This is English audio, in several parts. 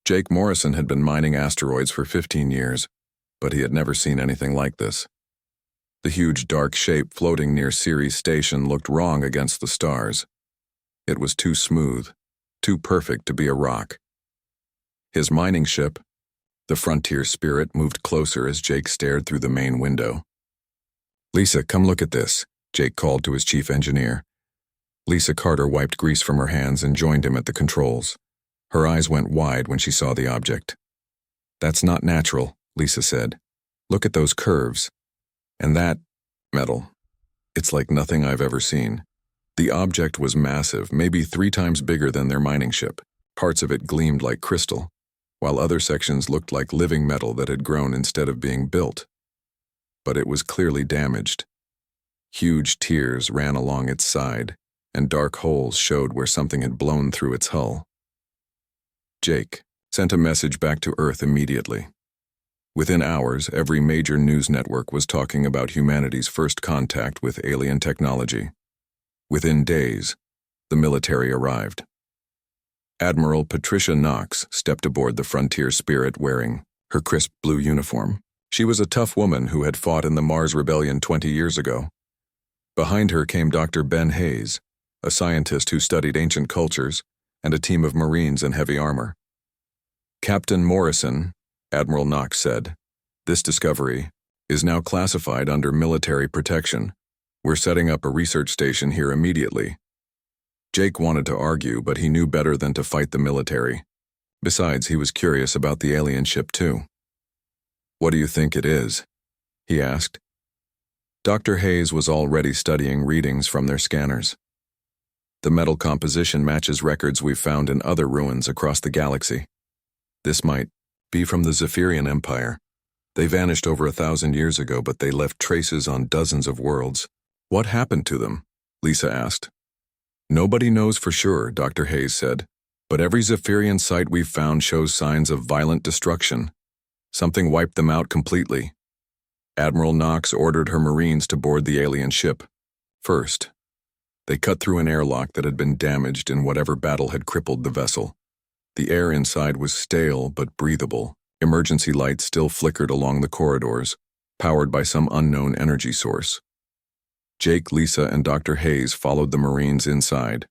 Jake Morrison had been mining asteroids for 15 years, but he had never seen anything like this. The huge dark shape floating near Ceres Station looked wrong against the stars. It was too smooth, too perfect to be a rock. His mining ship, the Frontier Spirit, moved closer as Jake stared through the main window. "Lisa, come look at this," Jake called to his chief engineer. Lisa Carter wiped grease from her hands and joined him at the controls. Her eyes went wide when she saw the object. "That's not natural," Lisa said. "Look at those curves. And that metal. It's like nothing I've ever seen." The object was massive, maybe 3 times bigger than their mining ship. Parts of it gleamed like crystal, while other sections looked like living metal that had grown instead of being built. But it was clearly damaged. Huge tears ran along its side, and dark holes showed where something had blown through its hull. Jake sent a message back to Earth immediately. Within hours, every major news network was talking about humanity's first contact with alien technology. Within days, the military arrived. Admiral Patricia Knox stepped aboard the Frontier Spirit wearing her crisp blue uniform. She was a tough woman who had fought in the Mars Rebellion 20 years ago. Behind her came Dr. Ben Hayes, a scientist who studied ancient cultures, and a team of Marines in heavy armor. "Captain Morrison," Admiral Knox said, "this discovery is now classified under military protection. We're setting up a research station here immediately." Jake wanted to argue, but he knew better than to fight the military. Besides, he was curious about the alien ship too. "What do you think it is?" he asked. Dr. Hayes was already studying readings from their scanners. "The metal composition matches records we've found in other ruins across the galaxy. This might be from the Zephyrian Empire. They vanished over 1,000 years ago, but they left traces on dozens of worlds." "What happened to them?" Lisa asked. "Nobody knows for sure," Dr. Hayes said, "but every Zephyrian site we've found shows signs of violent destruction. Something wiped them out completely." Admiral Knox ordered her Marines to board the alien ship. First, they cut through an airlock that had been damaged in whatever battle had crippled the vessel. The air inside was stale but breathable. Emergency lights still flickered along the corridors, powered by some unknown energy source. Jake, Lisa, and Dr. Hayes followed the Marines inside.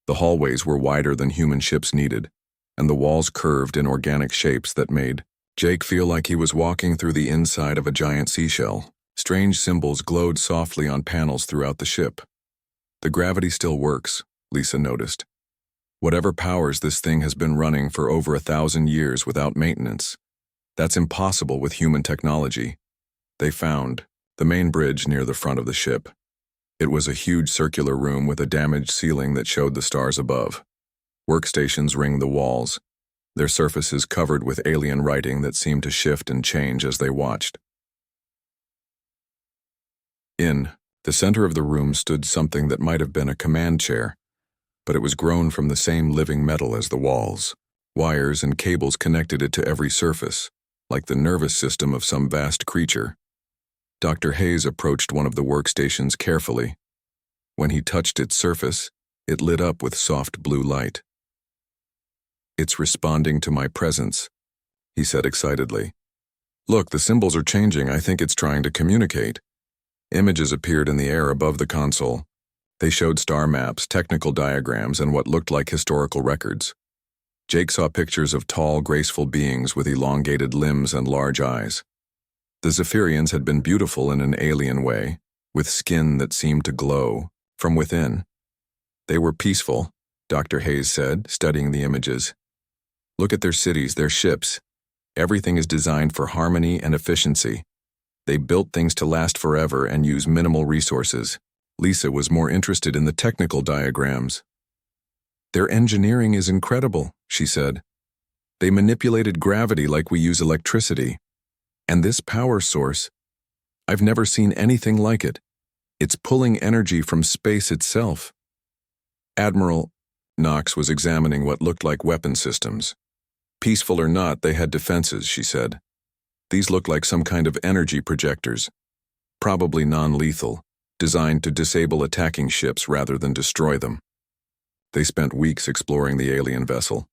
The hallways were wider than human ships needed, and the walls curved in organic shapes that made Jake feel like he was walking through the inside of a giant seashell. Strange symbols glowed softly on panels throughout the ship. "The gravity still works," Lisa noticed. "Whatever powers this thing has been running for over 1,000 years without maintenance. That's impossible with human technology." They found the main bridge near the front of the ship. It was a huge circular room with a damaged ceiling that showed the stars above. Workstations ringed the walls, their surfaces covered with alien writing that seemed to shift and change as they watched. In the center of the room stood something that might have been a command chair, but it was grown from the same living metal as the walls. Wires and cables connected it to every surface, like the nervous system of some vast creature. Dr. Hayes approached one of the workstations carefully. When he touched its surface, it lit up with soft blue light. "It's responding to my presence," he said excitedly. "Look, the symbols are changing. I think it's trying to communicate." Images appeared in the air above the console. They showed star maps, technical diagrams, and what looked like historical records. Jake saw pictures of tall, graceful beings with elongated limbs and large eyes. The Zephyrians had been beautiful in an alien way, with skin that seemed to glow from within. "They were peaceful," Dr. Hayes said, studying the images. "Look at their cities, their ships. Everything is designed for harmony and efficiency. They built things to last forever and use minimal resources." Lisa was more interested in the technical diagrams. "Their engineering is incredible," she said. "They manipulated gravity like we use electricity. And this power source, I've never seen anything like it. It's pulling energy from space itself." Admiral Knox was examining what looked like weapon systems. "Peaceful or not, they had defenses," she said. "These look like some kind of energy projectors, probably non-lethal, designed to disable attacking ships rather than destroy them." They spent weeks exploring the alien vessel.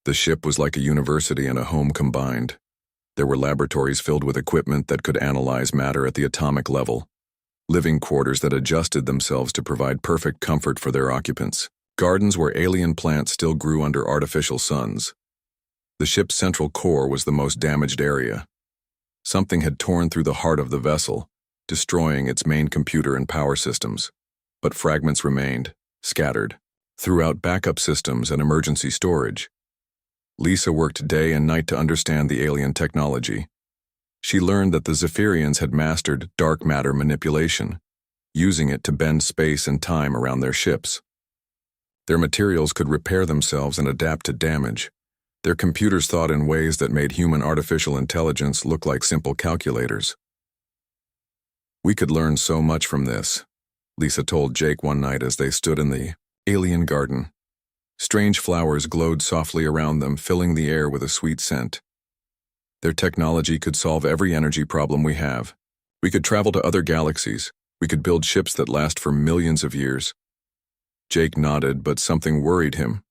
The ship was like a university and a home combined. There were laboratories filled with equipment that could analyze matter at the atomic level, living quarters that adjusted themselves to provide perfect comfort for their occupants, gardens where alien plants still grew under artificial suns. The ship's central core was the most damaged area. Something had torn through the heart of the vessel, destroying its main computer and power systems. But fragments remained, scattered, throughout backup systems and emergency storage. Lisa worked day and night to understand the alien technology. She learned that the Zephyrians had mastered dark matter manipulation, using it to bend space and time around their ships. Their materials could repair themselves and adapt to damage. Their computers thought in ways that made human artificial intelligence look like simple calculators. "We could learn so much from this," Lisa told Jake one night as they stood in the alien garden. Strange flowers glowed softly around them, filling the air with a sweet scent. "Their technology could solve every energy problem we have. We could travel to other galaxies. We could build ships that last for millions of years." Jake nodded, but something worried him.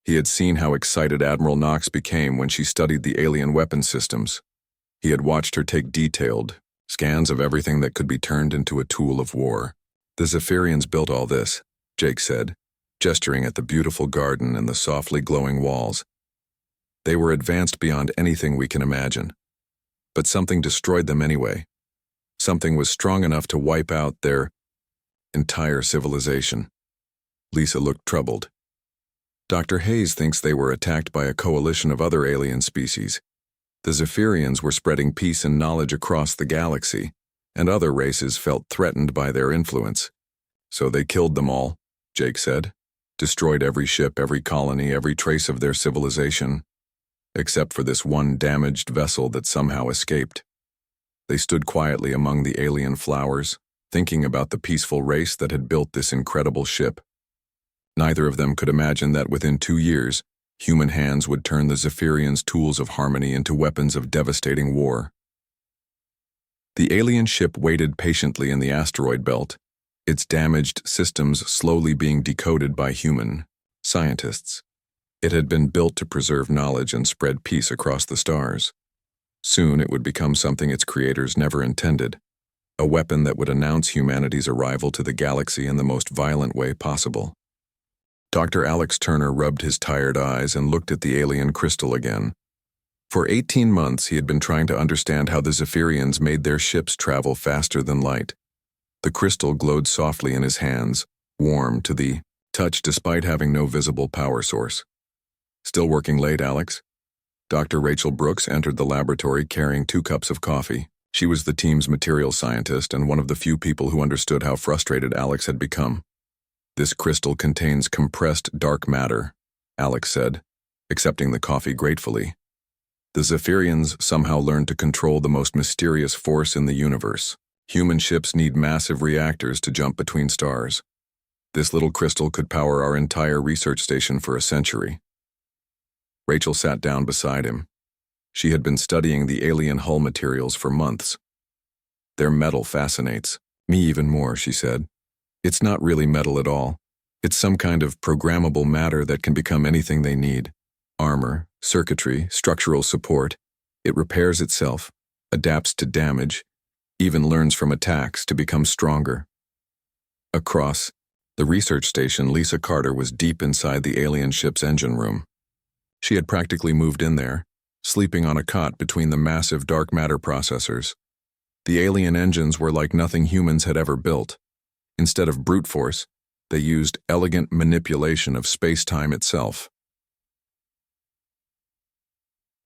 He had seen how excited Admiral Knox became when she studied the alien weapon systems. He had watched her take detailed scans of everything that could be turned into a tool of war. "The Zephyrians built all this," Jake said, gesturing at the beautiful garden and the softly glowing walls. "They were advanced beyond anything we can imagine. But something destroyed them anyway. Something was strong enough to wipe out their entire civilization." Lisa looked troubled. "Dr. Hayes thinks they were attacked by a coalition of other alien species. The Zephyrians were spreading peace and knowledge across the galaxy, and other races felt threatened by their influence. So they killed them all," Jake said. "Destroyed every ship, every colony, every trace of their civilization, except for this one damaged vessel that somehow escaped." They stood quietly among the alien flowers, thinking about the peaceful race that had built this incredible ship. Neither of them could imagine that within 2 years, human hands would turn the Zephyrians' tools of harmony into weapons of devastating war. The alien ship waited patiently in the asteroid belt, its damaged systems slowly being decoded by human scientists. It had been built to preserve knowledge and spread peace across the stars. Soon it would become something its creators never intended, a weapon that would announce humanity's arrival to the galaxy in the most violent way possible. Dr. Alex Turner rubbed his tired eyes and looked at the alien crystal again. For 18 months he had been trying to understand how the Zephyrians made their ships travel faster than light. The crystal glowed softly in his hands, warm to the touch despite having no visible power source. "Still working late, Alex?" Dr. Rachel Brooks entered the laboratory carrying 2 cups of coffee. She was the team's material scientist and one of the few people who understood how frustrated Alex had become. "This crystal contains compressed dark matter," Alex said, accepting the coffee gratefully. "The Zephyrians somehow learned to control the most mysterious force in the universe. Human ships need massive reactors to jump between stars. This little crystal could power our entire research station for a century." Rachel sat down beside him. She had been studying the alien hull materials for months. "Their metal fascinates me even more," she said. "It's not really metal at all. It's some kind of programmable matter that can become anything they need. Armor, circuitry, structural support. It repairs itself, adapts to damage, even learns from attacks to become stronger." Across the research station, Lisa Carter was deep inside the alien ship's engine room. She had practically moved in there, sleeping on a cot between the massive dark matter processors. The alien engines were like nothing humans had ever built. Instead of brute force, they used elegant manipulation of space-time itself.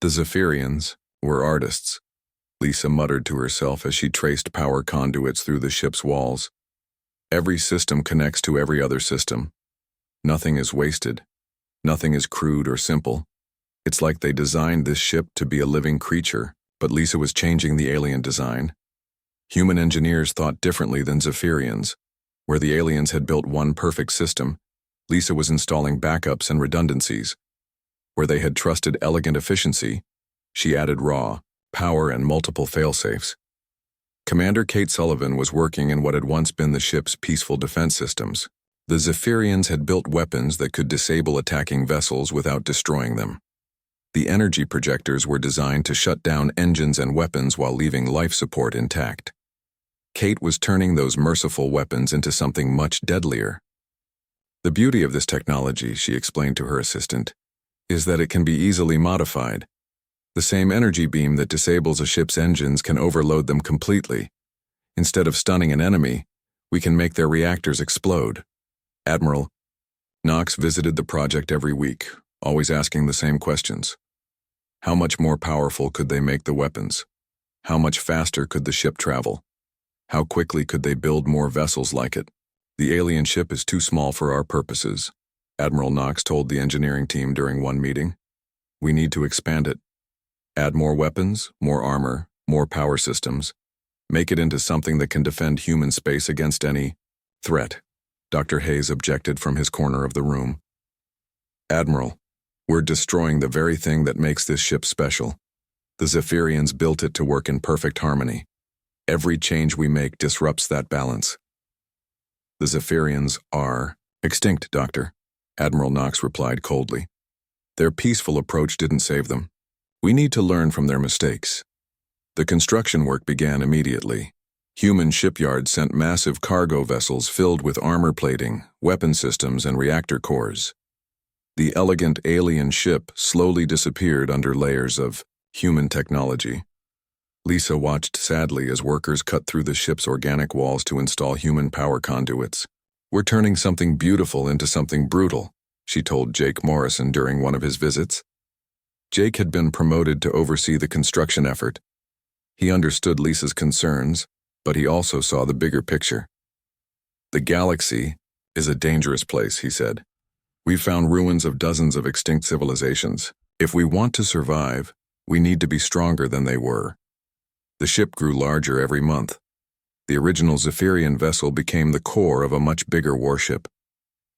The Zephyrians were artists, Lisa muttered to herself as she traced power conduits through the ship's walls. Every system connects to every other system. Nothing is wasted. Nothing is crude or simple. It's like they designed this ship to be a living creature, but Lisa was changing the alien design. Human engineers thought differently than Zephyrians. Where the aliens had built one perfect system, Lisa was installing backups and redundancies. Where they had trusted elegant efficiency, she added raw power and multiple failsafes. Commander Kate Sullivan was working in what had once been the ship's peaceful defense systems. The Zephyrians had built weapons that could disable attacking vessels without destroying them. The energy projectors were designed to shut down engines and weapons while leaving life support intact. Kate was turning those merciful weapons into something much deadlier. The beauty of this technology, she explained to her assistant, is that it can be easily modified. The same energy beam that disables a ship's engines can overload them completely. Instead of stunning an enemy, we can make their reactors explode. Admiral Knox visited the project every week, always asking the same questions. How much more powerful could they make the weapons? How much faster could the ship travel? How quickly could they build more vessels like it? The alien ship is too small for our purposes, Admiral Knox told the engineering team during one meeting. We need to expand it. Add more weapons, more armor, more power systems. Make it into something that can defend human space against any threat. Dr. Hayes objected from his corner of the room. Admiral, we're destroying the very thing that makes this ship special. The Zephyrians built it to work in perfect harmony. Every change we make disrupts that balance. The Zephyrians are extinct, Doctor, Admiral Knox replied coldly. Their peaceful approach didn't save them. We need to learn from their mistakes. The construction work began immediately. Human shipyards sent massive cargo vessels filled with armor plating, weapon systems, and reactor cores. The elegant alien ship slowly disappeared under layers of human technology. Lisa watched sadly as workers cut through the ship's organic walls to install human power conduits. We're turning something beautiful into something brutal, she told Jake Morrison during one of his visits. Jake had been promoted to oversee the construction effort. He understood Lisa's concerns, but he also saw the bigger picture. The galaxy is a dangerous place, he said. We've found ruins of dozens of extinct civilizations. If we want to survive, we need to be stronger than they were. The ship grew larger every month. The original Zephyrian vessel became the core of a much bigger warship.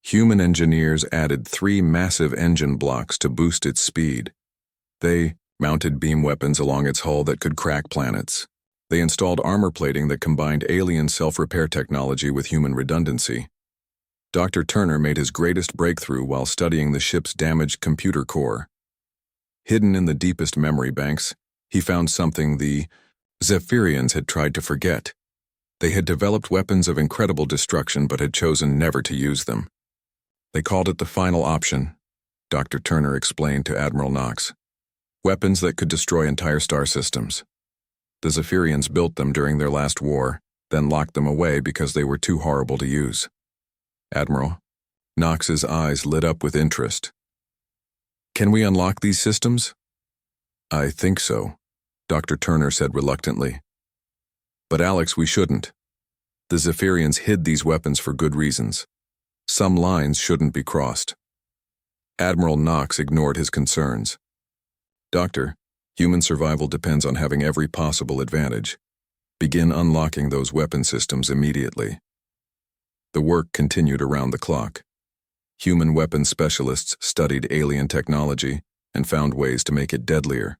Human engineers added 3 massive engine blocks to boost its speed. They mounted beam weapons along its hull that could crack planets. They installed armor plating that combined alien self-repair technology with human redundancy. Dr. Turner made his greatest breakthrough while studying the ship's damaged computer core. Hidden in the deepest memory banks, he found something the Zephyrians had tried to forget. They had developed weapons of incredible destruction but had chosen never to use them. They called it the final option, Dr. Turner explained to Admiral Knox. Weapons that could destroy entire star systems. The Zephyrians built them during their last war, then locked them away because they were too horrible to use. Admiral, Knox's eyes lit up with interest. Can we unlock these systems? I think so, Dr. Turner said reluctantly. But Alex, we shouldn't. The Zephyrians hid these weapons for good reasons. Some lines shouldn't be crossed. Admiral Knox ignored his concerns. Doctor, human survival depends on having every possible advantage. Begin unlocking those weapon systems immediately. The work continued around the clock. Human weapons specialists studied alien technology and found ways to make it deadlier.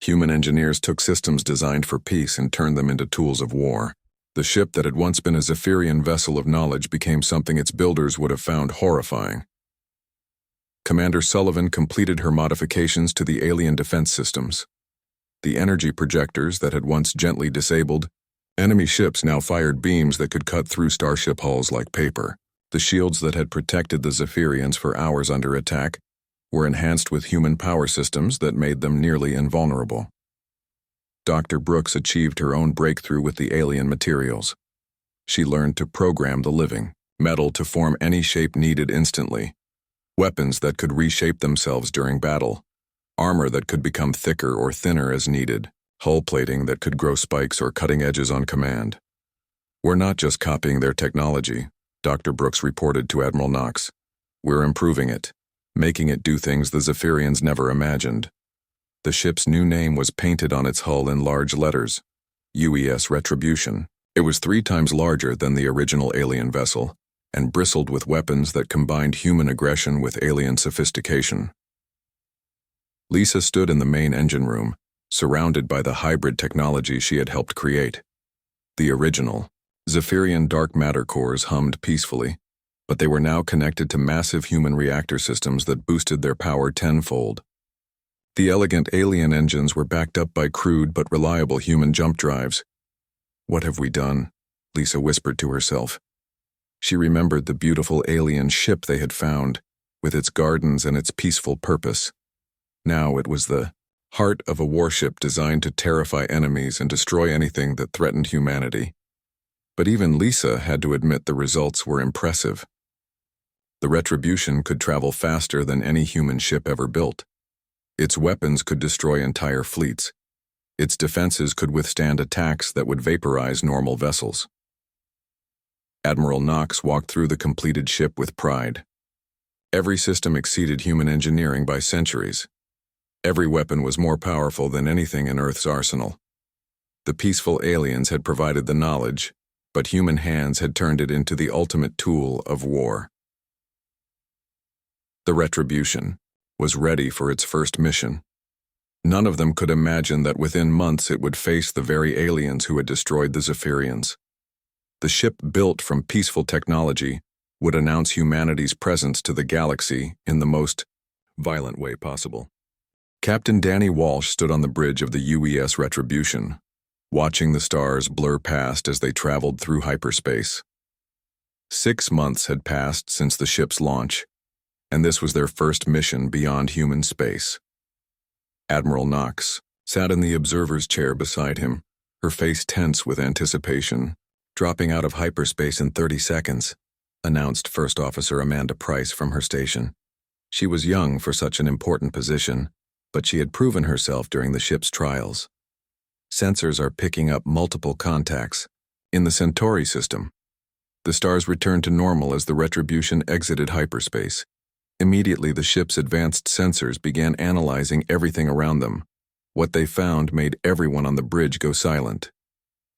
Human engineers took systems designed for peace and turned them into tools of war. The ship that had once been a Zephyrian vessel of knowledge became something its builders would have found horrifying. Commander Sullivan completed her modifications to the alien defense systems. The energy projectors that had once gently disabled enemy ships now fired beams that could cut through starship hulls like paper. The shields that had protected the Zephyrians for hours under attack were enhanced with human power systems that made them nearly invulnerable. Dr. Brooks achieved her own breakthrough with the alien materials. She learned to program the living metal to form any shape needed instantly, weapons that could reshape themselves during battle, armor that could become thicker or thinner as needed, hull plating that could grow spikes or cutting edges on command. We're not just copying their technology, Dr. Brooks reported to Admiral Knox. We're improving it, making it do things the Zephyrians never imagined. The ship's new name was painted on its hull in large letters, UES Retribution. It was 3 times larger than the original alien vessel, and bristled with weapons that combined human aggression with alien sophistication. Lisa stood in the main engine room, surrounded by the hybrid technology she had helped create. The original, Zephyrian dark matter cores hummed peacefully, but they were now connected to massive human reactor systems that boosted their power tenfold. The elegant alien engines were backed up by crude but reliable human jump drives. "What have we done?" Lisa whispered to herself. She remembered the beautiful alien ship they had found, with its gardens and its peaceful purpose. Now it was the heart of a warship designed to terrify enemies and destroy anything that threatened humanity. But even Lisa had to admit the results were impressive. The Retribution could travel faster than any human ship ever built. Its weapons could destroy entire fleets. Its defenses could withstand attacks that would vaporize normal vessels. Admiral Knox walked through the completed ship with pride. Every system exceeded human engineering by centuries. Every weapon was more powerful than anything in Earth's arsenal. The peaceful aliens had provided the knowledge, but human hands had turned it into the ultimate tool of war. The Retribution was ready for its first mission. None of them could imagine that within months it would face the very aliens who had destroyed the Zephyrians. The ship, built from peaceful technology, would announce humanity's presence to the galaxy in the most violent way possible. Captain Danny Walsh stood on the bridge of the UES Retribution, watching the stars blur past as they traveled through hyperspace. 6 months had passed since the ship's launch, and this was their first mission beyond human space. Admiral Knox sat in the observer's chair beside him, her face tense with anticipation. "Dropping out of hyperspace in 30 seconds, announced First Officer Amanda Price from her station. She was young for such an important position, but she had proven herself during the ship's trials. Sensors are picking up multiple contacts in the Centauri system. The stars returned to normal as the Retribution exited hyperspace. Immediately, the ship's advanced sensors began analyzing everything around them. What they found made everyone on the bridge go silent.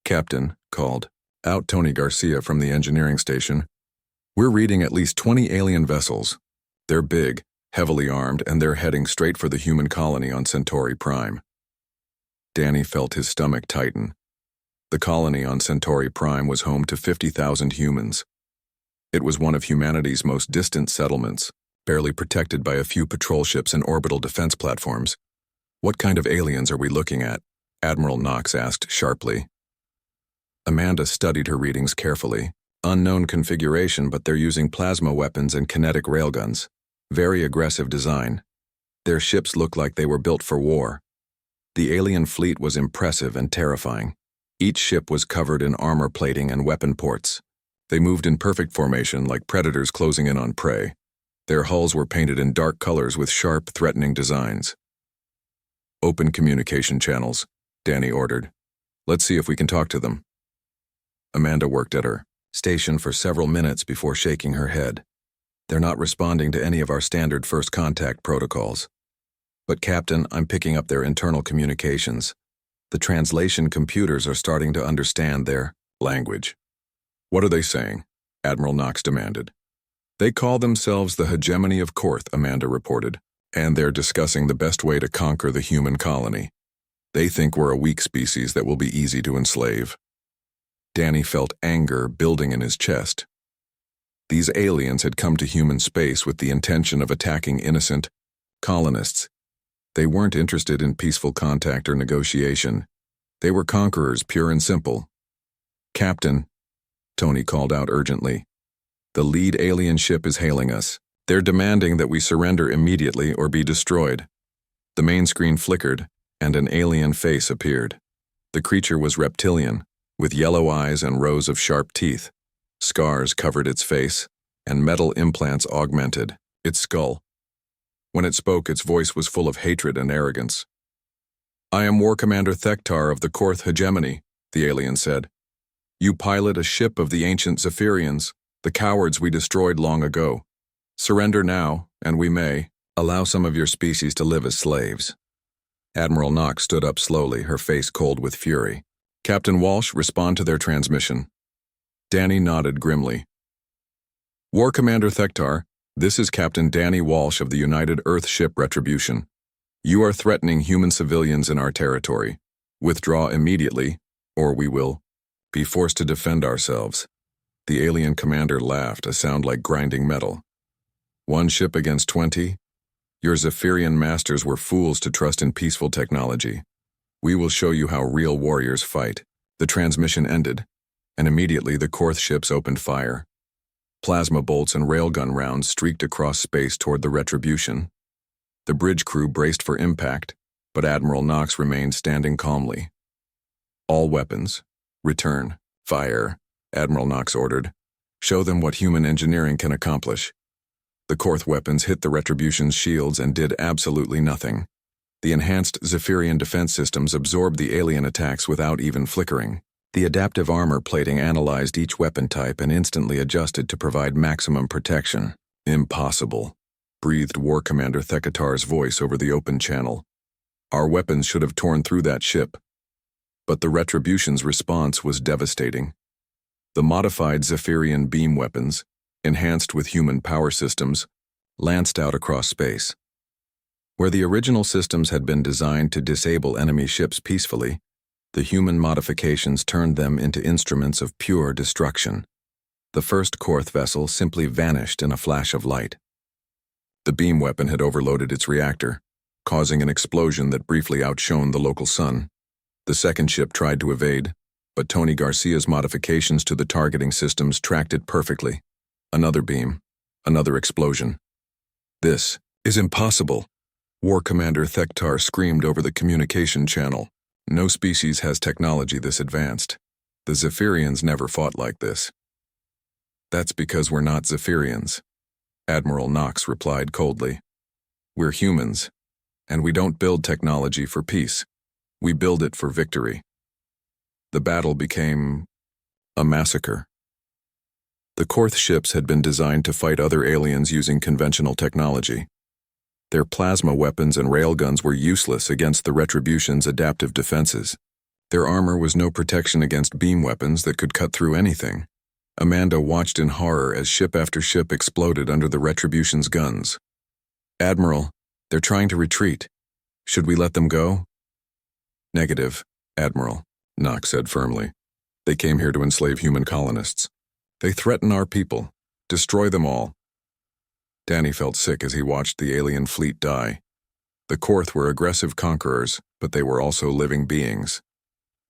"Captain," called out Tony Garcia from the engineering station, "we're reading at least 20 alien vessels. They're big, heavily armed, and they're heading straight for the human colony on Centauri Prime." Danny felt his stomach tighten. The colony on Centauri Prime was home to 50,000 humans. It was one of humanity's most distant settlements, barely protected by a few patrol ships and orbital defense platforms. "What kind of aliens are we looking at?" Admiral Knox asked sharply. Amanda studied her readings carefully. Unknown configuration, but they're using plasma weapons and kinetic railguns. Very aggressive design. Their ships look like they were built for war. The alien fleet was impressive and terrifying. Each ship was covered in armor plating and weapon ports. They moved in perfect formation like predators closing in on prey. Their hulls were painted in dark colors with sharp, threatening designs. "Open communication channels," Danny ordered. "Let's see if we can talk to them." Amanda worked at her station for several minutes before shaking her head. "They're not responding to any of our standard first contact protocols. But Captain, I'm picking up their internal communications. The translation computers are starting to understand their language." "What are they saying?" Admiral Knox demanded. "They call themselves the Hegemony of Korth," Amanda reported, "and they're discussing the best way to conquer the human colony. They think we're a weak species that will be easy to enslave." Danny felt anger building in his chest. These aliens had come to human space with the intention of attacking innocent colonists. They weren't interested in peaceful contact or negotiation. They were conquerors, pure and simple. "Captain," Tony called out urgently, "the lead alien ship is hailing us. They're demanding that we surrender immediately or be destroyed." The main screen flickered, and an alien face appeared. The creature was reptilian, with yellow eyes and rows of sharp teeth. Scars covered its face, and metal implants augmented its skull. When it spoke, its voice was full of hatred and arrogance. "I am War Commander Thektar of the Korth Hegemony," the alien said. "You pilot a ship of the ancient Zephyrians, the cowards we destroyed long ago. Surrender now, and we may allow some of your species to live as slaves." Admiral Knox stood up slowly, her face cold with fury. "Captain Walsh, respond to their transmission." Danny nodded grimly. "War Commander Thektar, this is Captain Danny Walsh of the United Earth ship Retribution. You are threatening human civilians in our territory. Withdraw immediately, or we will be forced to defend ourselves." The alien commander laughed, a sound like grinding metal. "One ship against 20? Your Zephyrian masters were fools to trust in peaceful technology. We will show you how real warriors fight. The transmission ended, and immediately the Korth ships opened fire. Plasma bolts and railgun rounds streaked across space toward the Retribution. The bridge crew braced for impact, but Admiral Knox remained standing calmly. All weapons, return, fire, Admiral Knox ordered. Show them what human engineering can accomplish. The Korth weapons hit the Retribution's shields and did absolutely nothing. The enhanced Zephyrian defense systems absorbed the alien attacks without even flickering. The adaptive armor plating analyzed each weapon type and instantly adjusted to provide maximum protection. Impossible, breathed War Commander Thekatar's voice over the open channel. Our weapons should have torn through that ship. But the Retribution's response was devastating. The modified Zephyrian beam weapons, enhanced with human power systems, lanced out across space. Where the original systems had been designed to disable enemy ships peacefully, the human modifications turned them into instruments of pure destruction. The first Korth vessel simply vanished in a flash of light. The beam weapon had overloaded its reactor, causing an explosion that briefly outshone the local sun. The second ship tried to evade, but Tony Garcia's modifications to the targeting systems tracked it perfectly. Another beam, another explosion. This is impossible, War Commander Thektar screamed over the communication channel. No species has technology this advanced. The Zephyrians never fought like this. That's because we're not Zephyrians, Admiral Knox replied coldly. We're humans, and we don't build technology for peace. We build it for victory. The battle became a massacre. The Korth ships had been designed to fight other aliens using conventional technology. Their plasma weapons and railguns were useless against the Retribution's adaptive defenses. Their armor was no protection against beam weapons that could cut through anything. Amanda watched in horror as ship after ship exploded under the Retribution's guns. Admiral, they're trying to retreat. Should we let them go? Negative, Admiral, Knox said firmly. They came here to enslave human colonists. They threaten our people. Destroy them all. Danny felt sick as he watched the alien fleet die. The Korth were aggressive conquerors, but they were also living beings.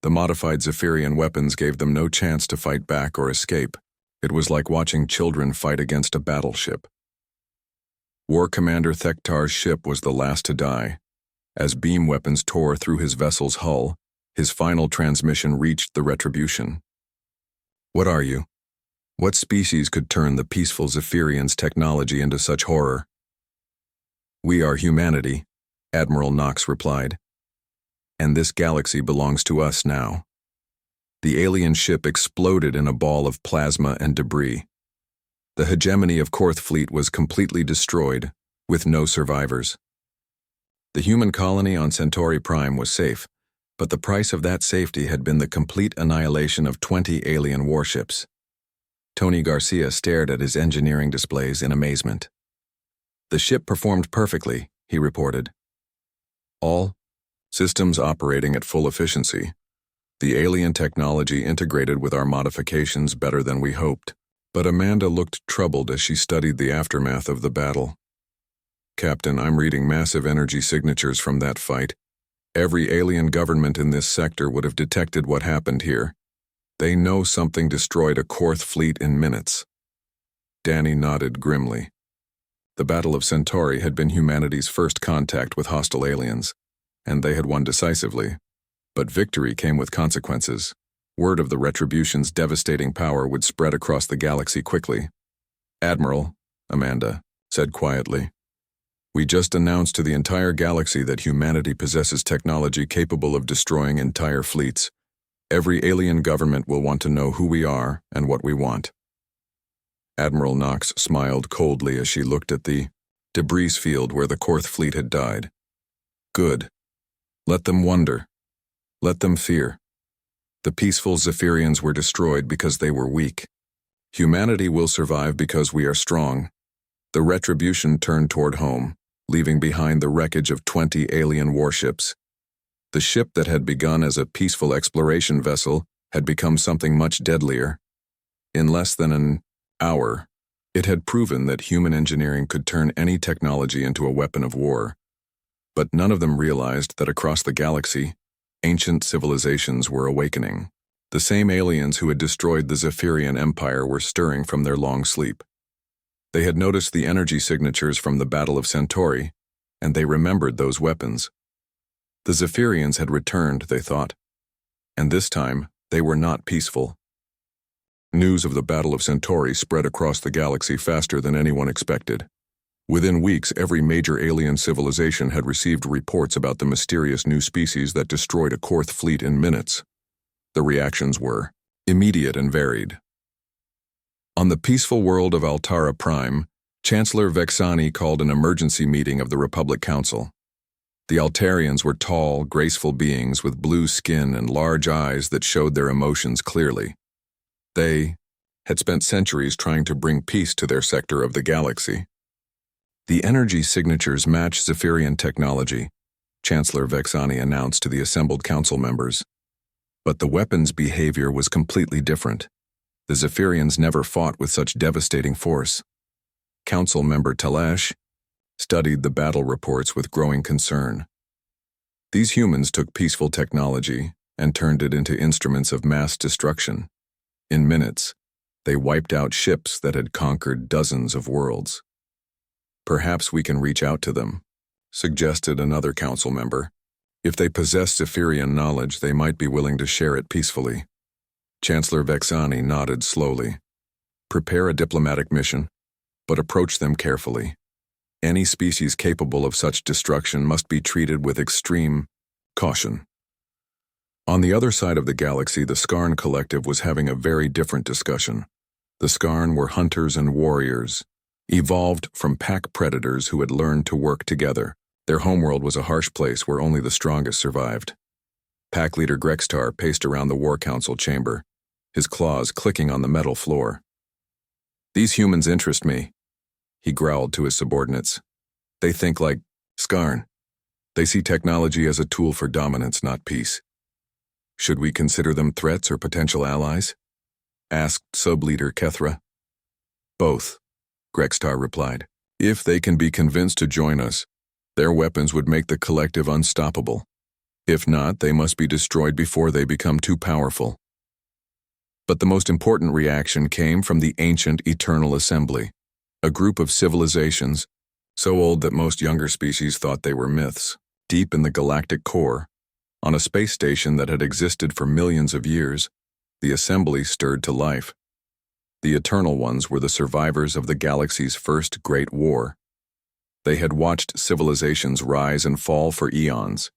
The modified Zephyrian weapons gave them no chance to fight back or escape. It was like watching children fight against a battleship. War Commander Thektar's ship was the last to die. As beam weapons tore through his vessel's hull, his final transmission reached the Retribution. What are you? What species could turn the peaceful Zephyrians' technology into such horror? We are humanity, Admiral Knox replied. And this galaxy belongs to us now. The alien ship exploded in a ball of plasma and debris. The hegemony of Korth fleet was completely destroyed, with no survivors. The human colony on Centauri Prime was safe, but the price of that safety had been the complete annihilation of 20 alien warships. Tony Garcia stared at his engineering displays in amazement. The ship performed perfectly, he reported. All systems operating at full efficiency. The alien technology integrated with our modifications better than we hoped. But Amanda looked troubled as she studied the aftermath of the battle. Captain, I'm reading massive energy signatures from that fight. Every alien government in this sector would have detected what happened here. They know something destroyed a Korth fleet in minutes. Danny nodded grimly. The Battle of Centauri had been humanity's first contact with hostile aliens, and they had won decisively. But victory came with consequences. Word of the Retribution's devastating power would spread across the galaxy quickly. Admiral, Amanda said quietly, we just announced to the entire galaxy that humanity possesses technology capable of destroying entire fleets. Every alien government will want to know who we are and what we want. Admiral Knox smiled coldly as she looked at the debris field where the Korth fleet had died. Good. Let them wonder. Let them fear. The peaceful Zephyrians were destroyed because they were weak. Humanity will survive because we are strong. The Retribution turned toward home, leaving behind the wreckage of 20 alien warships. The ship that had begun as a peaceful exploration vessel had become something much deadlier. In less than an hour, It had proven that human engineering could turn any technology into a weapon of war. But none of them realized that across the galaxy, ancient civilizations were awakening. The same aliens who had destroyed the Zephyrian Empire were stirring from their long sleep. They had noticed the energy signatures from the Battle of Centauri, and they remembered those weapons. The Zephyrians had returned, they thought, and this time they were not peaceful. News of the Battle of Centauri spread across the galaxy faster than anyone expected. Within weeks, every major alien civilization had received reports about the mysterious new species that destroyed a Korth fleet in minutes. The reactions were immediate and varied. On the peaceful world of Altara Prime, Chancellor Vexani called an emergency meeting of the Republic Council. The Altarians were tall, graceful beings with blue skin and large eyes that showed their emotions clearly. They had spent centuries trying to bring peace to their sector of the galaxy. The energy signatures match Zephyrian technology, Chancellor Vexani announced to the assembled council members. But the weapon's behavior was completely different. The Zephyrians never fought with such devastating force. Council member Talash studied the battle reports with growing concern. These humans took peaceful technology and turned it into instruments of mass destruction. In minutes, they wiped out ships that had conquered dozens of worlds. Perhaps we can reach out to them, suggested another council member. If they possess Zephyrian knowledge, they might be willing to share it peacefully. Chancellor Vexani nodded slowly. Prepare a diplomatic mission, but approach them carefully. Any species capable of such destruction must be treated with extreme caution. On the other side of the galaxy, the Skarn Collective was having a very different discussion. The Skarn were hunters and warriors, evolved from pack predators who had learned to work together. Their homeworld was a harsh place where only the strongest survived. Pack leader Grextar paced around the War Council chamber, his claws clicking on the metal floor. "These humans interest me," he growled to his subordinates. "They think like Skarn. They see technology as a tool for dominance, not peace. Should we consider them threats or potential allies?" asked sub-leader Kethra. "Both," Grextar replied. "If they can be convinced to join us, their weapons would make the collective unstoppable. If not, they must be destroyed before they become too powerful." But the most important reaction came from the ancient Eternal Assembly, a group of civilizations so old that most younger species thought they were myths. Deep in the galactic core, on a space station that had existed for millions of years, the Assembly stirred to life. The Eternal Ones were the survivors of the galaxy's first Great War. They had watched civilizations rise and fall for eons,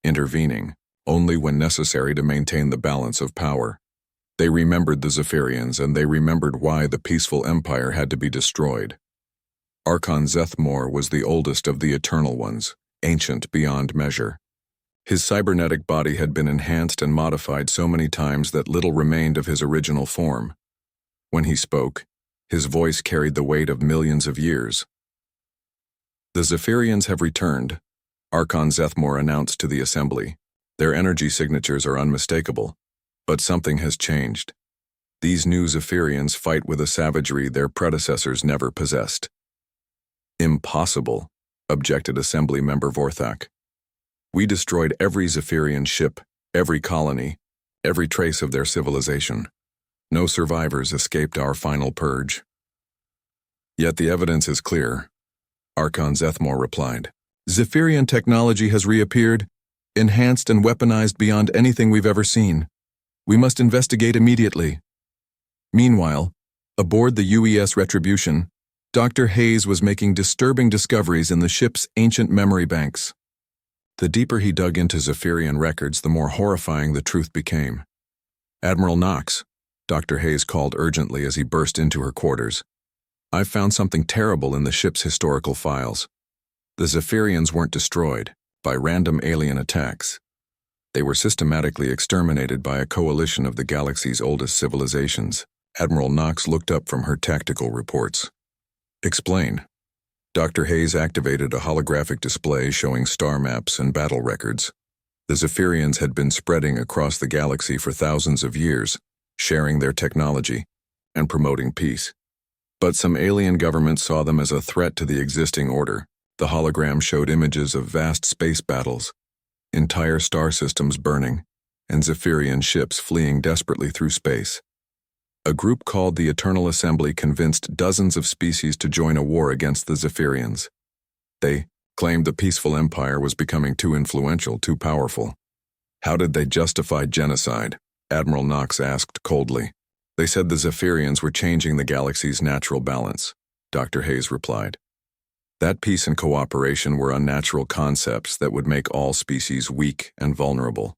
intervening only when necessary to maintain the balance of power. They remembered the Zephyrians, and they remembered why the peaceful empire had to be destroyed. Archon Zethmor was the oldest of the Eternal Ones, ancient beyond measure. His cybernetic body had been enhanced and modified so many times that little remained of his original form. When he spoke, his voice carried the weight of millions of years. "The Zephyrians have returned," Archon Zethmor announced to the assembly. "Their energy signatures are unmistakable, but something has changed. These new Zephyrians fight with a savagery their predecessors never possessed." "Impossible," objected Assembly Member Vorthak. "We destroyed every Zephyrian ship, every colony, every trace of their civilization. No survivors escaped our final purge." "Yet the evidence is clear," Archon Zethmor replied. "Zephyrian technology has reappeared, enhanced and weaponized beyond anything we've ever seen. We must investigate immediately." Meanwhile, aboard the UES Retribution, Dr. Hayes was making disturbing discoveries in the ship's ancient memory banks. The deeper he dug into Zephyrian records, the more horrifying the truth became. "Admiral Knox," Dr. Hayes called urgently as he burst into her quarters. "I've found something terrible in the ship's historical files. The Zephyrians weren't destroyed by random alien attacks. They were systematically exterminated by a coalition of the galaxy's oldest civilizations." Admiral Knox looked up from her tactical reports. "Explain." Dr. Hayes activated a holographic display showing star maps and battle records. The Zephyrians had been spreading across the galaxy for thousands of years, sharing their technology and promoting peace. But some alien governments saw them as a threat to the existing order. The hologram showed images of vast space battles, entire star systems burning, and Zephyrian ships fleeing desperately through space. A group called the Eternal Assembly convinced dozens of species to join a war against the Zephyrians. They claimed the peaceful empire was becoming too influential, too powerful. How did they justify genocide? Admiral Knox asked coldly. They said the Zephyrians were changing the galaxy's natural balance, Dr. Hayes replied. That peace and cooperation were unnatural concepts that would make all species weak and vulnerable.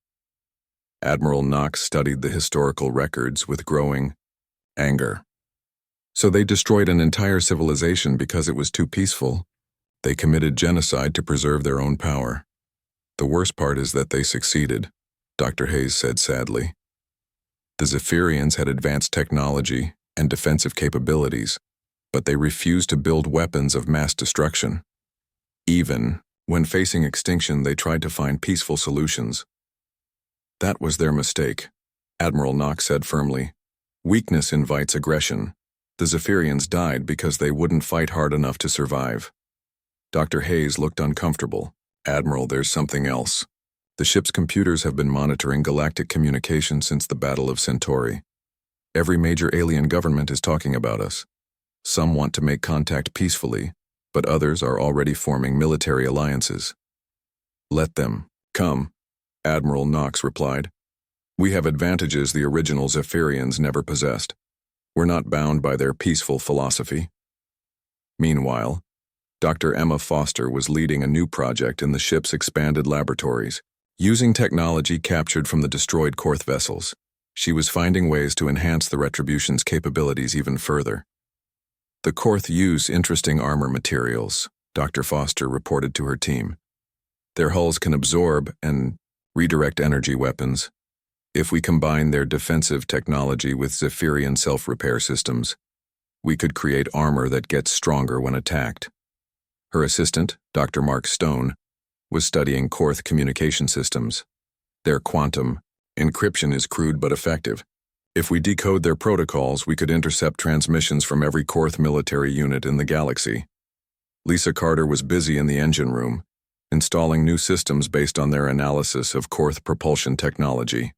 Admiral Knox studied the historical records with growing anger. So they destroyed an entire civilization because it was too peaceful. They committed genocide to preserve their own power. The worst part is that they succeeded, Dr. Hayes said sadly. The Zephyrians had advanced technology and defensive capabilities, but they refused to build weapons of mass destruction. Even when facing extinction, they tried to find peaceful solutions. That was their mistake, Admiral Knox said firmly. Weakness invites aggression. The Zephyrians died because they wouldn't fight hard enough to survive. Dr. Hayes looked uncomfortable. Admiral, there's something else. The ship's computers have been monitoring galactic communication since the Battle of Centauri. Every major alien government is talking about us. Some want to make contact peacefully, but others are already forming military alliances. Let them come, Admiral Knox replied. We have advantages the original Zephyrians never possessed. We're not bound by their peaceful philosophy. Meanwhile, Dr. Emma Foster was leading a new project in the ship's expanded laboratories. Using technology captured from the destroyed Korth vessels, she was finding ways to enhance the Retribution's capabilities even further. The Korth use interesting armor materials, Dr. Foster reported to her team. Their hulls can absorb and redirect energy weapons. If we combine their defensive technology with Zephyrian self-repair systems, we could create armor that gets stronger when attacked. Her assistant, Dr. Mark Stone, was studying Korth communication systems. Their quantum encryption is crude but effective. If we decode their protocols, we could intercept transmissions from every Korth military unit in the galaxy. Lisa Carter was busy in the engine room, installing new systems based on their analysis of Korth propulsion technology.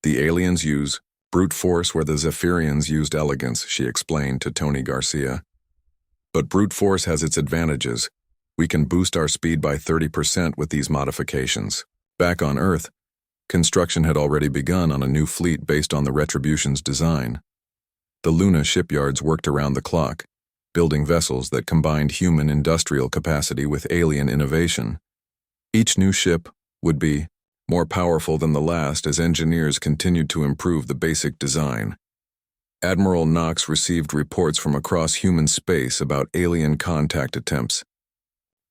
The aliens use brute force where the Zephyrians used elegance, she explained to Tony Garcia. But brute force has its advantages. We can boost our speed by 30% with these modifications. Back on Earth, construction had already begun on a new fleet based on the Retribution's design. The Luna shipyards worked around the clock, building vessels that combined human industrial capacity with alien innovation. Each new ship would be more powerful than the last as engineers continued to improve the basic design. Admiral Knox received reports from across human space about alien contact attempts.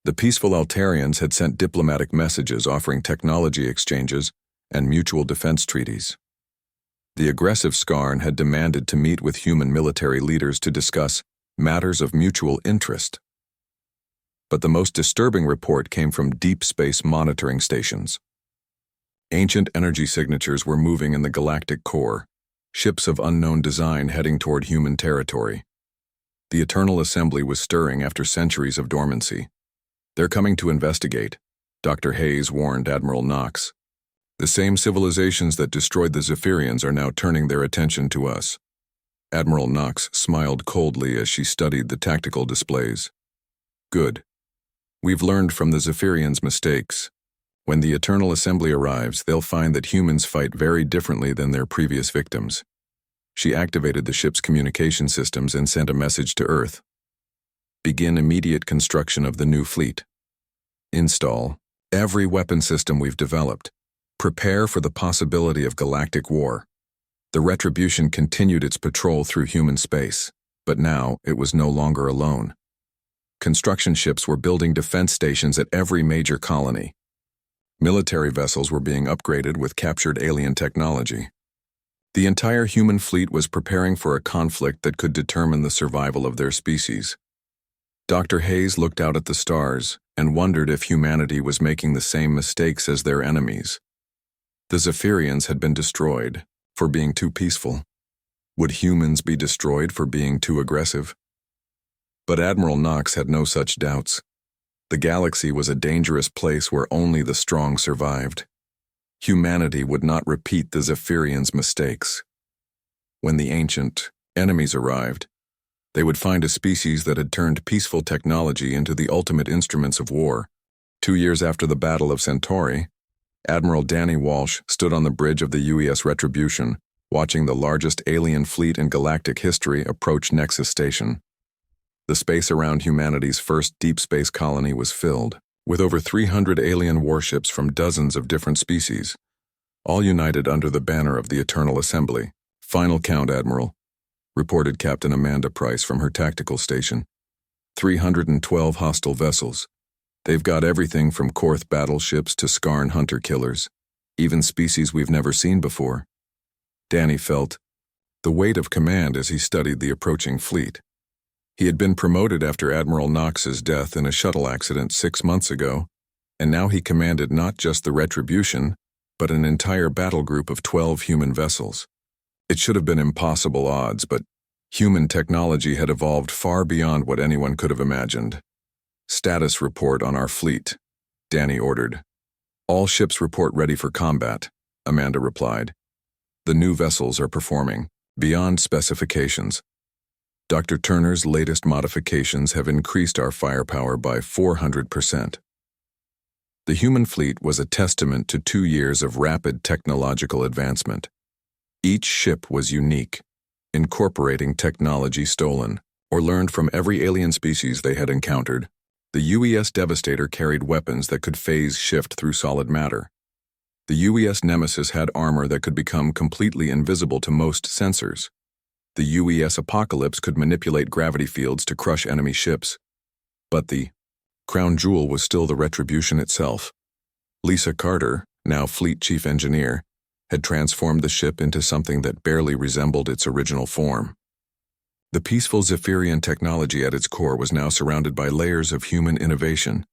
The peaceful Altarians had sent diplomatic messages offering technology exchanges and mutual defense treaties. The aggressive Skarn had demanded to meet with human military leaders to discuss matters of mutual interest. But the most disturbing report came from deep space monitoring stations. Ancient energy signatures were moving in the galactic core, ships of unknown design heading toward human territory. The Eternal Assembly was stirring after centuries of dormancy. They're coming to investigate, Dr. Hayes warned Admiral Knox. The same civilizations that destroyed the Zephyrians are now turning their attention to us. Admiral Knox smiled coldly as she studied the tactical displays. Good. We've learned from the Zephyrians' mistakes. When the Eternal Assembly arrives, they'll find that humans fight very differently than their previous victims. She activated the ship's communication systems and sent a message to Earth. Begin immediate construction of the new fleet. Install every weapon system we've developed. Prepare for the possibility of galactic war. The Retribution continued its patrol through human space, but now it was no longer alone. Construction ships were building defense stations at every major colony. Military vessels were being upgraded with captured alien technology. The entire human fleet was preparing for a conflict that could determine the survival of their species. Dr. Hayes looked out at the stars and wondered if humanity was making the same mistakes as their enemies. The Zephyrians had been destroyed for being too peaceful. Would humans be destroyed for being too aggressive? But Admiral Knox had no such doubts. The galaxy was a dangerous place where only the strong survived. Humanity would not repeat the Zephyrians' mistakes. When the ancient enemies arrived, they would find a species that had turned peaceful technology into the ultimate instruments of war. 2 years after the Battle of Centauri, Admiral Danny Walsh stood on the bridge of the UES Retribution, watching the largest alien fleet in galactic history approach Nexus Station. The space around humanity's first deep space colony was filled with over 300 alien warships from dozens of different species, all united under the banner of the Eternal Assembly. "Final count, Admiral," reported Captain Amanda Price from her tactical station. 312 hostile vessels. They've got everything from Korth battleships to Skarn hunter-killers, even species we've never seen before. Danny felt the weight of command as he studied the approaching fleet. He had been promoted after Admiral Knox's death in a shuttle accident 6 months ago, and now he commanded not just the Retribution, but an entire battle group of 12 human vessels. It should have been impossible odds, but human technology had evolved far beyond what anyone could have imagined. "Status report on our fleet," Danny ordered. "All ships report ready for combat," Amanda replied. "The new vessels are performing beyond specifications. Dr. Turner's latest modifications have increased our firepower by 400%. The human fleet was a testament to 2 years of rapid technological advancement. Each ship was unique, incorporating technology stolen or learned from every alien species they had encountered. The UES Devastator carried weapons that could phase shift through solid matter. The UES Nemesis had armor that could become completely invisible to most sensors. The UES Apocalypse could manipulate gravity fields to crush enemy ships. But the crown jewel was still the Retribution itself. Lisa Carter, now Fleet Chief Engineer, had transformed the ship into something that barely resembled its original form. The peaceful Zephyrian technology at its core was now surrounded by layers of human innovation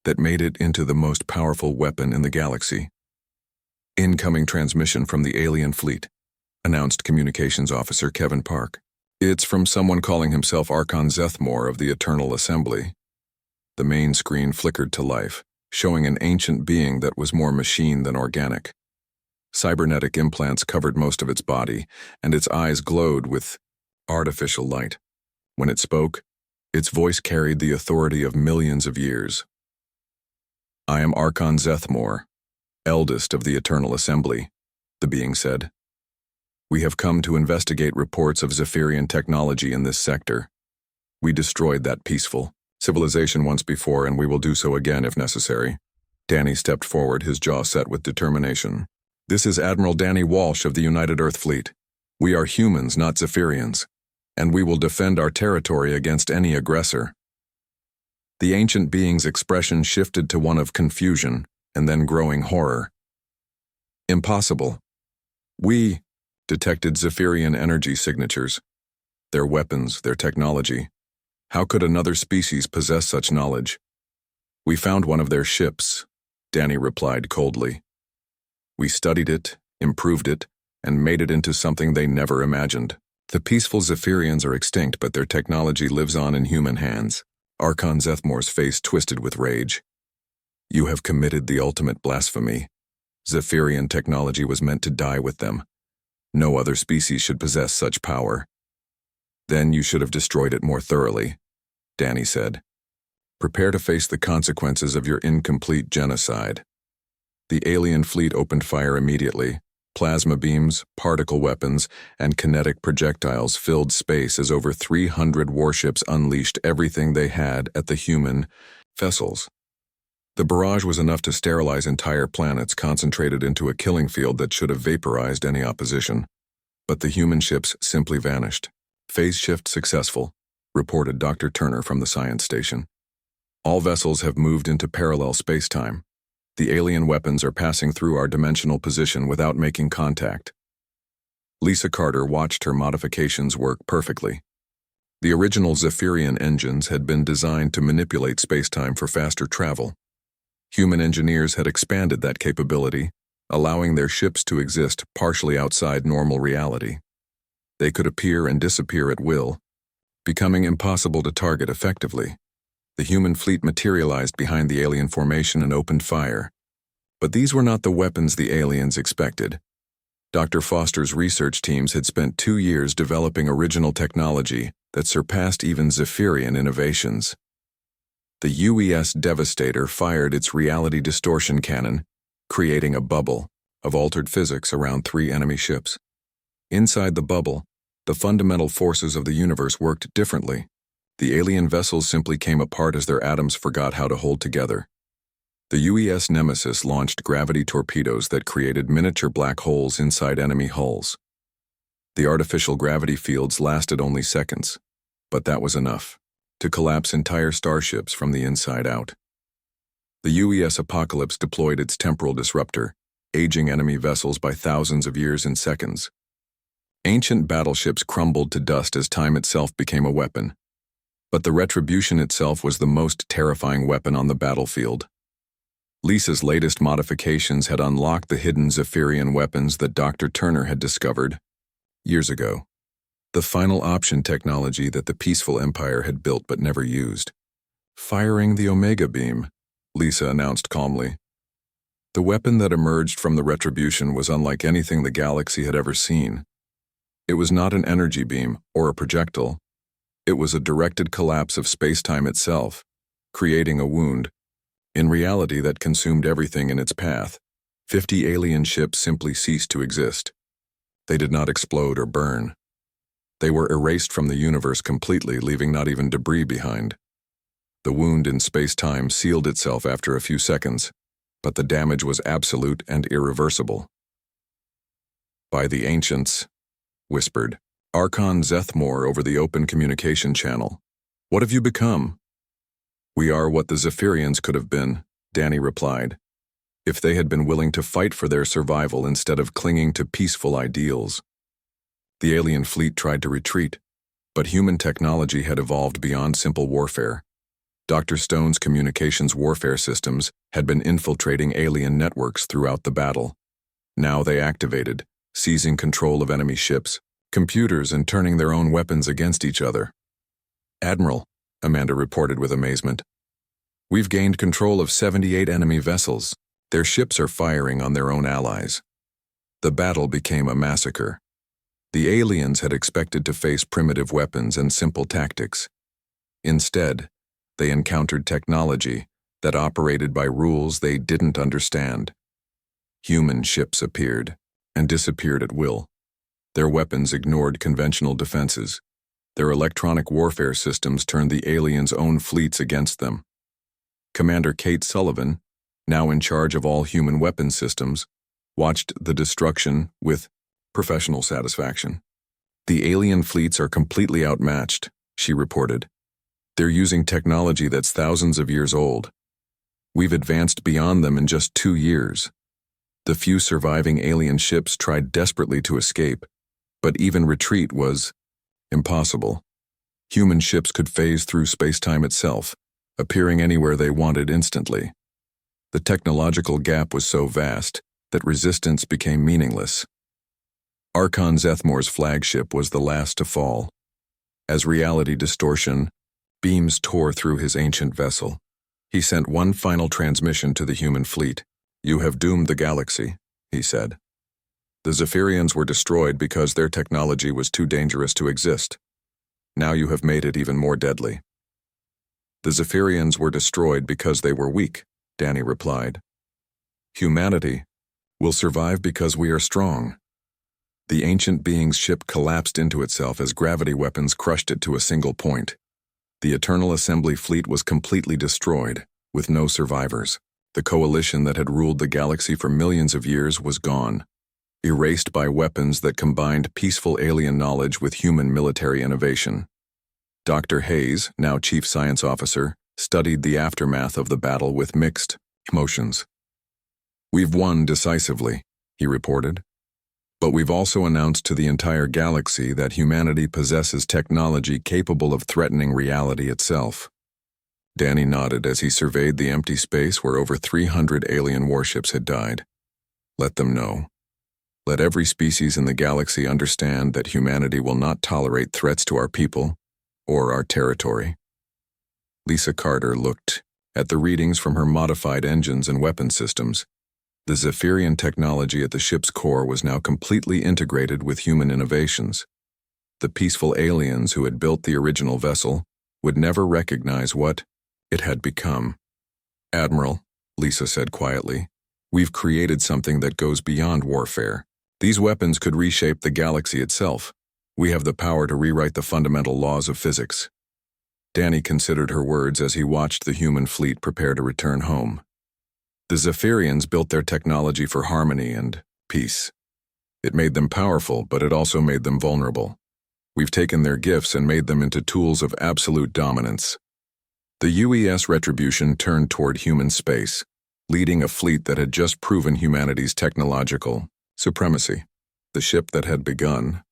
that made it into the most powerful weapon in the galaxy. "Incoming transmission from the alien fleet," announced Communications Officer Kevin Park. "It's from someone calling himself Archon Zethmore of the Eternal Assembly." The main screen flickered to life, showing an ancient being that was more machine than organic. Cybernetic implants covered most of its body, and its eyes glowed with artificial light. When it spoke, its voice carried the authority of millions of years. "I am Archon Zethmore, eldest of the Eternal Assembly," the being said. "We have come to investigate reports of Zephyrian technology in this sector. We destroyed that peaceful civilization once before, and we will do so again if necessary." Danny stepped forward, his jaw set with determination. "This is Admiral Danny Walsh of the United Earth Fleet. We are humans, not Zephyrians, and we will defend our territory against any aggressor." The ancient being's expression shifted to one of confusion and then growing horror. "Impossible. We detected Zephyrian energy signatures. Their weapons, their technology. How could another species possess such knowledge? We found one of their ships," Danny replied coldly. "We studied it, improved it, and made it into something they never imagined. The peaceful Zephyrians are extinct, but their technology lives on in human hands." Archon Zethmore's face twisted with rage. "You have committed the ultimate blasphemy. Zephyrian technology was meant to die with them. No other species should possess such power." "Then you should have destroyed it more thoroughly," Danny said. "Prepare to face the consequences of your incomplete genocide." The alien fleet opened fire immediately. Plasma beams, particle weapons, and kinetic projectiles filled space as over 300 warships unleashed everything they had at the human vessels. The barrage was enough to sterilize entire planets, concentrated into a killing field that should have vaporized any opposition. But the human ships simply vanished. "Phase shift successful," reported Dr. Turner from the science station. "All vessels have moved into parallel space-time. The alien weapons are passing through our dimensional position without making contact." Lisa Carter watched her modifications work perfectly. The original Zephyrian engines had been designed to manipulate space-time for faster travel. Human engineers had expanded that capability, allowing their ships to exist partially outside normal reality. They could appear and disappear at will, becoming impossible to target effectively. The human fleet materialized behind the alien formation and opened fire. But these were not the weapons the aliens expected. Dr. Foster's research teams had spent 2 years developing original technology that surpassed even Zephyrian innovations. The UES Devastator fired its reality distortion cannon, creating a bubble of altered physics around 3 enemy ships. Inside the bubble, the fundamental forces of the universe worked differently. The alien vessels simply came apart as their atoms forgot how to hold together. The UES Nemesis launched gravity torpedoes that created miniature black holes inside enemy hulls. The artificial gravity fields lasted only seconds, but that was enough to collapse entire starships from the inside out. The UES Apocalypse deployed its temporal disruptor, aging enemy vessels by thousands of years in seconds. Ancient battleships crumbled to dust as time itself became a weapon. But the Retribution itself was the most terrifying weapon on the battlefield. Lisa's latest modifications had unlocked the hidden Zephyrian weapons that Dr. Turner had discovered years ago. The final option technology that the peaceful Empire had built but never used. Firing the Omega Beam, Lisa announced calmly. The weapon that emerged from the Retribution was unlike anything the galaxy had ever seen. It was not an energy beam or a projectile. It was a directed collapse of space-time itself, creating a wound, in reality, that consumed everything in its path. 50 alien ships simply ceased to exist. They did not explode or burn. They were erased from the universe completely, leaving not even debris behind. The wound in space-time sealed itself after a few seconds, but the damage was absolute and irreversible. By the ancients, whispered Archon Zethmore over the open communication channel. What have you become? We are what the Zephyrians could have been, Danny replied, if they had been willing to fight for their survival instead of clinging to peaceful ideals. The alien fleet tried to retreat, but human technology had evolved beyond simple warfare. Dr. Stone's communications warfare systems had been infiltrating alien networks throughout the battle. Now they activated, seizing control of enemy ships, computers, and turning their own weapons against each other. Admiral, Amanda reported with amazement, we've gained control of 78 enemy vessels. Their ships are firing on their own allies. The battle became a massacre. The aliens had expected to face primitive weapons and simple tactics. Instead, they encountered technology that operated by rules they didn't understand. Human ships appeared and disappeared at will. Their weapons ignored conventional defenses. Their electronic warfare systems turned the aliens' own fleets against them. Commander Kate Sullivan, now in charge of all human weapons systems, watched the destruction with professional satisfaction. The alien fleets are completely outmatched, she reported. They're using technology that's thousands of years old. We've advanced beyond them in just 2 years. The few surviving alien ships tried desperately to escape, but even retreat was impossible. Human ships could phase through space-time itself, appearing anywhere they wanted instantly. The technological gap was so vast that resistance became meaningless. Archon Zethmore's flagship was the last to fall. As reality distortion beams tore through his ancient vessel, he sent one final transmission to the human fleet. You have doomed the galaxy, he said. The Zephyrians were destroyed because their technology was too dangerous to exist. Now you have made it even more deadly. The Zephyrians were destroyed because they were weak, Danny replied. Humanity will survive because we are strong. The ancient being's ship collapsed into itself as gravity weapons crushed it to a single point. The Eternal Assembly fleet was completely destroyed, with no survivors. The coalition that had ruled the galaxy for millions of years was gone, erased by weapons that combined peaceful alien knowledge with human military innovation. Dr. Hayes, now Chief Science Officer, studied the aftermath of the battle with mixed emotions. We've won decisively, he reported. But we've also announced to the entire galaxy that humanity possesses technology capable of threatening reality itself. Danny nodded as he surveyed the empty space where over 300 alien warships had died. Let them know. Let every species in the galaxy understand that humanity will not tolerate threats to our people or our territory. Lisa Carter looked at the readings from her modified engines and weapon systems. The Zephyrian technology at the ship's core was now completely integrated with human innovations. The peaceful aliens who had built the original vessel would never recognize what it had become. "Admiral," Lisa said quietly, "we've created something that goes beyond warfare. These weapons could reshape the galaxy itself. We have the power to rewrite the fundamental laws of physics." Danny considered her words as he watched the human fleet prepare to return home. The Zephyrians built their technology for harmony and peace. It made them powerful, but it also made them vulnerable. We've taken their gifts and made them into tools of absolute dominance. The UES Retribution turned toward human space, leading a fleet that had just proven humanity's technological supremacy. The ship that had begun